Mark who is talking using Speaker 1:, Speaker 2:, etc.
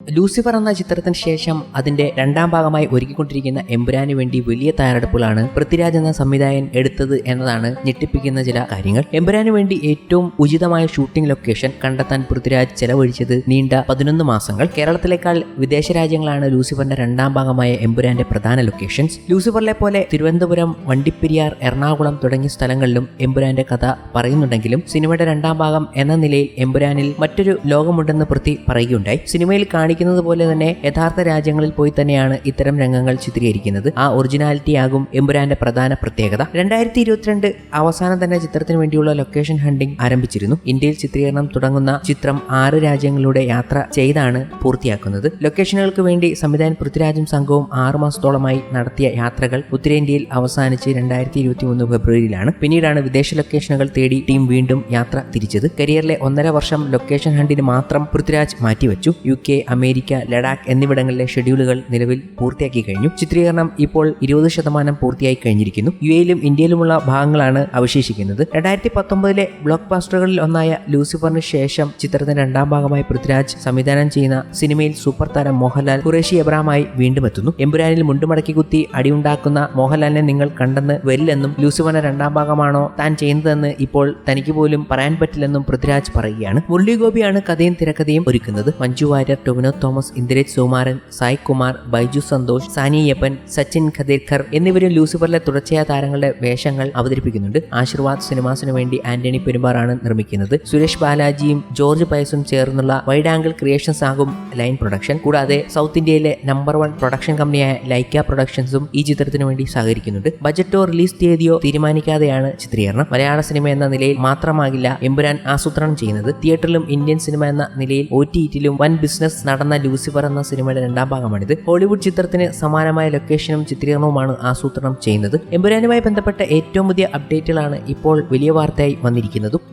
Speaker 1: Lucifer എന്ന ചിത്രത്തിന് ശേഷം അതിന്റെ രണ്ടാം ഭാഗമായി ഒരുക്കിക്കൊണ്ടിരിക്കുന്ന എമ്പുരാന് വേണ്ടി വലിയ തയ്യാറെടുപ്പുകളാണ് പൃഥ്വിരാജ് എന്ന സംവിധായകൻ എടുത്തത് എന്നതാണ് ഞെട്ടിപ്പിക്കുന്ന ചില കാര്യങ്ങൾ. എമ്പുരാന് വേണ്ടി ഏറ്റവും ഉചിതമായ ഷൂട്ടിംഗ് ലൊക്കേഷൻ കണ്ടെത്താൻ പൃഥ്വിരാജ് ചെലവഴിച്ചത് നീണ്ട 11 മാസങ്ങൾ. കേരളത്തിലേക്കാൾ വിദേശ രാജ്യങ്ങളാണ് ലൂസിഫറിന്റെ രണ്ടാം ഭാഗമായ എമ്പുരാന്റെ പ്രധാന ലൊക്കേഷൻസ്. ലൂസിഫറിലെ പോലെ തിരുവനന്തപുരം, വണ്ടിപ്പെരിയാർ, എറണാകുളം തുടങ്ങിയ സ്ഥലങ്ങളിലും എമ്പുരാന്റെ കഥ പറയുന്നുണ്ടെങ്കിലും സിനിമയുടെ രണ്ടാം ഭാഗം എന്ന നിലയിൽ എമ്പുരാനിൽ മറ്റൊരു ലോകമുണ്ടെന്ന് പൃഥ്വി പറയുകയുണ്ടായി. സിനിമയിൽ കാണിക്കുന്നത് പോലെ തന്നെ യഥാർത്ഥ രാജ്യങ്ങളിൽ പോയി തന്നെയാണ് ഇത്തരം രംഗങ്ങൾ ചിത്രീകരിക്കുന്നത്. ആ ഒറിജിനാലിറ്റി ആകും എമ്പുരാന്റെ പ്രധാന പ്രത്യേകത. 2022 അവസാനം തന്നെ ചിത്രത്തിന് വേണ്ടിയുള്ള ലൊക്കേഷൻ ഹണ്ടിംഗ് ആരംഭിച്ചിരുന്നു. ഇന്ത്യയിൽ ചിത്രീകരണം തുടങ്ങുന്ന ചിത്രം 6 രാജ്യങ്ങളിലൂടെ യാത്ര ചെയ്താണ് പൂർത്തിയാക്കുന്നത്. ലൊക്കേഷനുകൾക്ക് വേണ്ടി സംവിധായകൻ പൃഥ്വിരാജും സംഘവും 6 മാസത്തോളമായി നടത്തിയ യാത്രകൾ ഉത്തരേന്ത്യയിൽ അവസാനിച്ച് 2023 ഫെബ്രുവരിയിലാണ്. പിന്നീടാണ് വിദേശ ലൊക്കേഷനുകൾ തേടി ടീം വീണ്ടും യാത്ര തിരിച്ചത്. കരിയറിലെ 1.5 വർഷം ലൊക്കേഷൻ ഹണ്ടിന് മാത്രം പൃഥ്വിരാജ് മാറ്റിവെച്ചു. UK, അമേരിക്ക, ലഡാക്ക് എന്നിവിടങ്ങളിലെ ഷെഡ്യൂളുകൾ നിലവിൽ പൂർത്തിയാക്കി കഴിഞ്ഞു. ചിത്രീകരണം ഇപ്പോൾ 20% പൂർത്തിയായി കഴിഞ്ഞിരിക്കുന്നു. UAയിലും ഇന്ത്യയിലുമുള്ള ഭാഗങ്ങളാണ് അവശേഷിക്കുന്നത്. 2019 ബ്ലോക്ക് ബാസ്റ്ററുകളിൽ ഒന്നായ ലൂസിഫറിന് ശേഷം ചിത്രത്തിന്റെ രണ്ടാം ഭാഗമായി പൃഥ്വിരാജ് സംവിധാനം ചെയ്യുന്ന സിനിമയിൽ സൂപ്പർ താരം മോഹൻലാൽ ഖുറേഷി എബ്രഹാമായി വീണ്ടും എത്തുന്നു. എമ്പുരാനിൽ മുണ്ടുമടക്കി കുത്തി അടിയുണ്ടാക്കുന്ന മോഹൻലാലിനെ നിങ്ങൾ കണ്ടെന്ന് വരില്ലെന്നും ലൂസിഫറിന്റെ രണ്ടാം ഭാഗമാണോ താൻ ചെയ്യുന്നതെന്ന് ഇപ്പോൾ തനിക്ക് പോലും പറയാൻ പറ്റില്ലെന്നും പൃഥ്വിരാജ് പറയുകയാണ്. മുരളി ഗോപിയാണ് കഥയും തിരക്കഥയും ഒരുക്കുന്നത്. മഞ്ജു വാര്യർ, ടൊവിനോ തോമസ്, ഇന്ദ്രജിത് സുകുമാരൻ, സായ് കുമാർ, ബൈജു സന്തോഷ്, സാനിയപ്പൻ, സച്ചിൻ ഖദീർക്കർ എന്നിവരും ലൂസിഫറിലെ തുടർച്ചയായ താരങ്ങളുടെ വേഷങ്ങൾ അവതരിപ്പിക്കുന്നുണ്ട്. ആശീർവാദ് സിനിമാസിനു വേണ്ടി ആന്റണി പെരുമ്പാറാണ് നിർമ്മിക്കുന്നത്. സുരേഷ് ബാലാജിയും ജോർജ് പയസും ചേർന്നുള്ള വൈഡ് ആംഗിൾ ക്രിയേഷൻസ് ആകും ലൈൻ പ്രൊഡക്ഷൻ. കൂടാതെ സൗത്ത് ഇന്ത്യയിലെ നമ്പർ 1 പ്രൊഡക്ഷൻ കമ്പനിയായ ലൈക്ക പ്രൊഡക്ഷൻസും ഈ ചിത്രത്തിനു വേണ്ടി സഹകരിക്കുന്നുണ്ട്. ബജറ്റോ റിലീസ് തീയതിയോ തീരുമാനിക്കാതെയാണ് ചിത്രീകരണം. മലയാള സിനിമ എന്ന നിലയിൽ മാത്രമാകില്ല എമ്പുരാൻ ആസൂത്രണം ചെയ്യുന്നത്. തിയേറ്ററിലും ഇന്ത്യൻ സിനിമ എന്ന നിലയിൽ OTTയിലും വൻ ബിസിനസ് നടന്ന ലൂസിഫർ എന്ന സിനിമയുടെ രണ്ടാം ഭാഗമാണിത്. ഹോളിവുഡ് ചിത്രത്തിന് സമാനമായ ലൊക്കേഷനും ചിത്രീകരണവുമാണ് ആസൂത്രണം ചെയ്യുന്നത്. എമ്പുരാനുമായി ബന്ധപ്പെട്ട ഏറ്റവും പുതിയ അപ്ഡേറ്റുകളാണ് ഇപ്പോൾ വലിയ വാർത്തയായി വന്നിരിക്കുന്നതും.